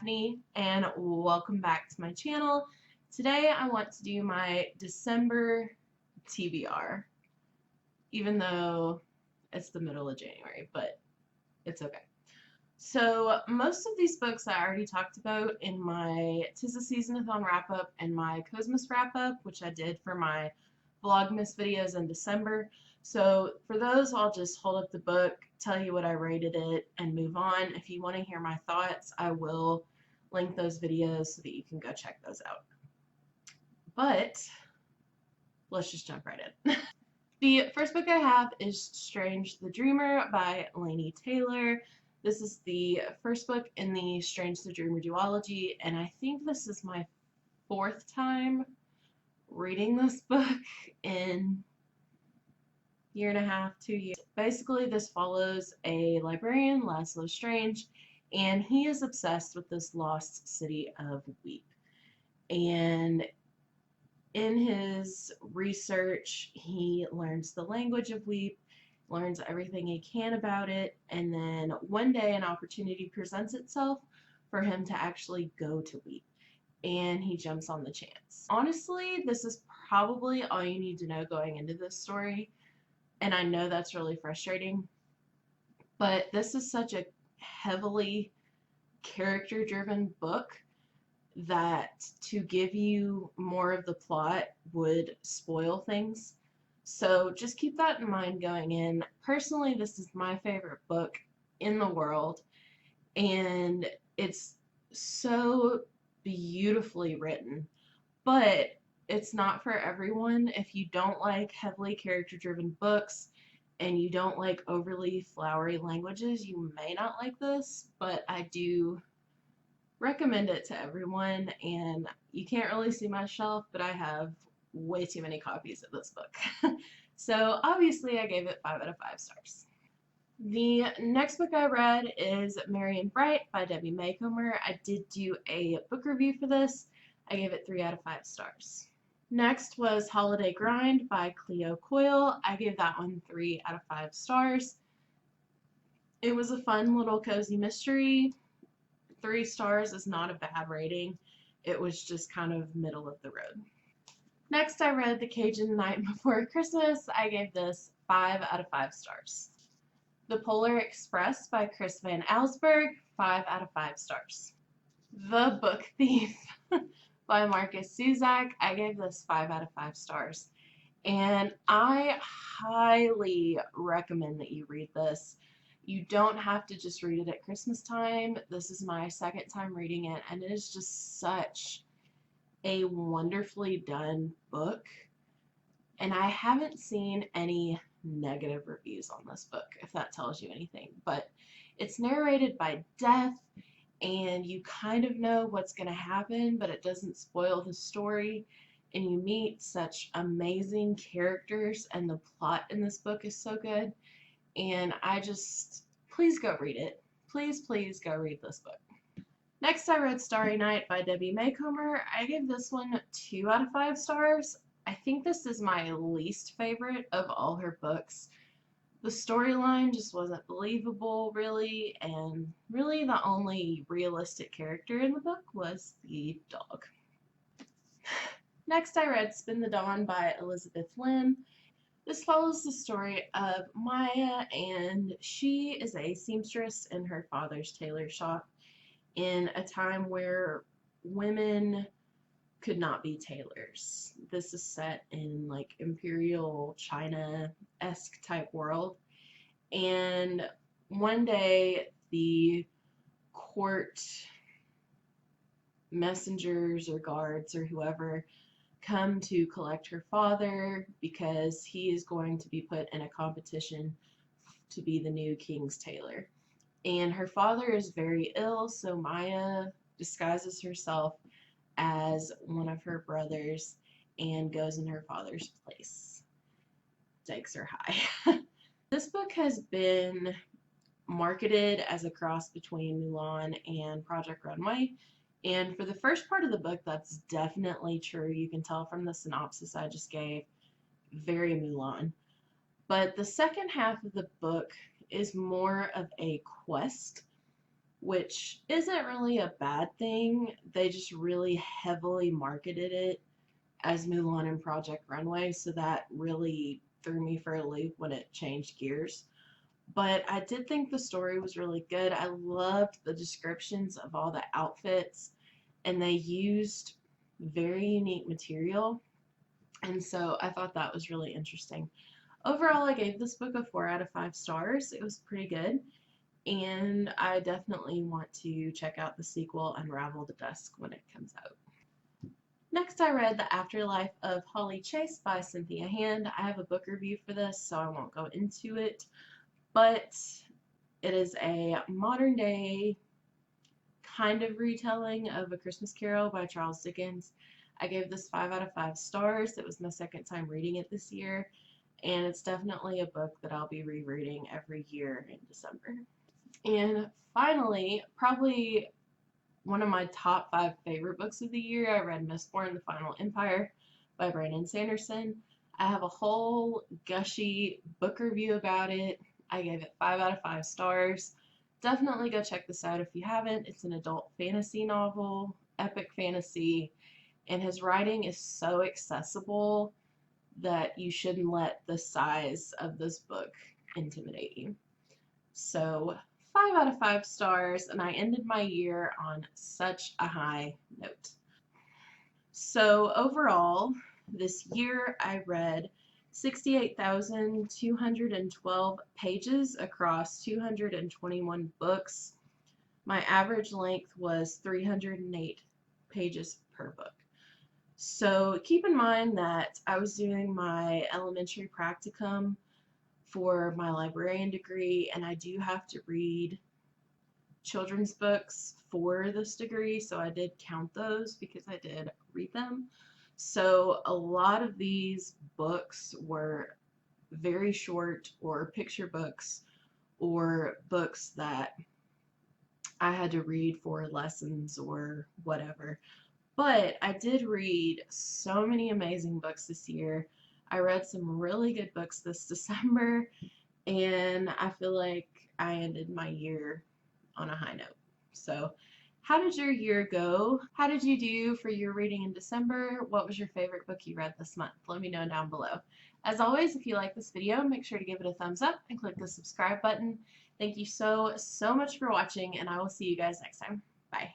Daphne, and welcome back to my channel. Today I want to do my December TBR, even though it's the middle of January, but it's okay. So most of these books I already talked about in my Tis the Season-a-thon wrap-up and my Cosmos wrap-up, which I did for my Vlogmas videos in December. So for those, I'll just hold up the book, tell you what I rated it, and move on. If you want to hear my thoughts, I will link those videos so that you can go check those out. But let's just jump right in. The first book I have is Strange the Dreamer by Laini Taylor. This is the first book in the Strange the Dreamer duology, and I think this is my fourth time reading this book in year and a half, 2 years. Basically, this follows a librarian, Laszlo Strange, and he is obsessed with this lost city of Weep. And in his research, he learns the language of Weep, learns everything he can about it, and then one day an opportunity presents itself for him to actually go to Weep, and he jumps on the chance. Honestly, this is probably all you need to know going into this story, and I know that's really frustrating, but this is such a heavily character-driven book that to give you more of the plot would spoil things. So just keep that in mind going in. Personally, this is my favorite book in the world, and it's so beautifully written, but it's not for everyone. If you don't like heavily character-driven books and you don't like overly flowery languages, you may not like this, but I do recommend it to everyone. And you can't really see my shelf, but I have way too many copies of this book. So obviously I gave it 5 out of 5 stars. The next book I read is Marian Bright by Debbie Maycomer. I did do a book review for this. I gave it 3 out of 5 stars. Next was Holiday Grind by Cleo Coyle. I gave that one 3 out of 5 stars. It was a fun little cozy mystery. 3 stars is not a bad rating. It was just kind of middle of the road. Next, I read The Cajun Night Before Christmas. I gave this 5 out of 5 stars. The Polar Express by Chris Van Allsburg, 5 out of 5 stars. The Book Thief by Marcus Zuzak. I gave this 5 out of 5 stars. And I highly recommend that you read this. You don't have to just read it at Christmas time. This is my second time reading it, and it is just such a wonderfully done book. And I haven't seen any negative reviews on this book, if that tells you anything. But it's narrated by Death, and you kind of know what's going to happen, but it doesn't spoil the story. And you meet such amazing characters, and the plot in this book is so good. And please go read it. Please, please go read this book. Next, I read Starry Night by Debbie Maycomer. I gave this one 2 out of 5 stars. I think this is my least favorite of all her books. The storyline just wasn't believable, really, and really the only realistic character in the book was the dog. Next, I read Spin the Dawn by Elizabeth Lynn. This follows the story of Maya, and she is a seamstress in her father's tailor shop in a time where women could not be tailors. This is set in like imperial China-esque type world, and one day the court messengers or guards or whoever come to collect her father because he is going to be put in a competition to be the new king's tailor. And her father is very ill, so Maya disguises herself as one of her brothers and goes in her father's place. Stakes are high. This book has been marketed as a cross between Mulan and Project Runway. And for the first part of the book, that's definitely true. You can tell from the synopsis I just gave, very Mulan. But the second half of the book is more of a quest which isn't really a bad thing. They just really heavily marketed it as Mulan and Project Runway, so that really threw me for a loop when it changed gears. But I did think the story was really good. I loved the descriptions of all the outfits, and they used very unique material, and so I thought that was really interesting. Overall, I gave this book a 4 out of 5 stars. It was pretty good, and I definitely want to check out the sequel, Unravel the Dusk, when it comes out. Next, I read The Afterlife of Holly Chase by Cynthia Hand. I have a book review for this, so I won't go into it, but it is a modern day kind of retelling of A Christmas Carol by Charles Dickens. I gave this 5 out of 5 stars. It was my second time reading it this year, and it's definitely a book that I'll be rereading every year in December. And finally, probably one of my top 5 favorite books of the year, I read Mistborn: The Final Empire by Brandon Sanderson. I have a whole gushy book review about it. I gave it 5 out of 5 stars. Definitely go check this out if you haven't. It's an adult fantasy novel, epic fantasy, and his writing is so accessible that you shouldn't let the size of this book intimidate you. So 5 out of 5 stars, and I ended my year on such a high note. So overall, this year I read 68,212 pages across 221 books. My average length was 308 pages per book. So keep in mind that I was doing my elementary practicum for my librarian degree, and I do have to read children's books for this degree, so I did count those because I did read them. So a lot of these books were very short, or picture books, or books that I had to read for lessons or whatever. But I did read so many amazing books this year. I read some really good books this December, and I feel like I ended my year on a high note. So, how did your year go? How did you do for your reading in December? What was your favorite book you read this month? Let me know down below. As always, if you like this video, make sure to give it a thumbs up and click the subscribe button. Thank you so much for watching, and I will see you guys next time. Bye.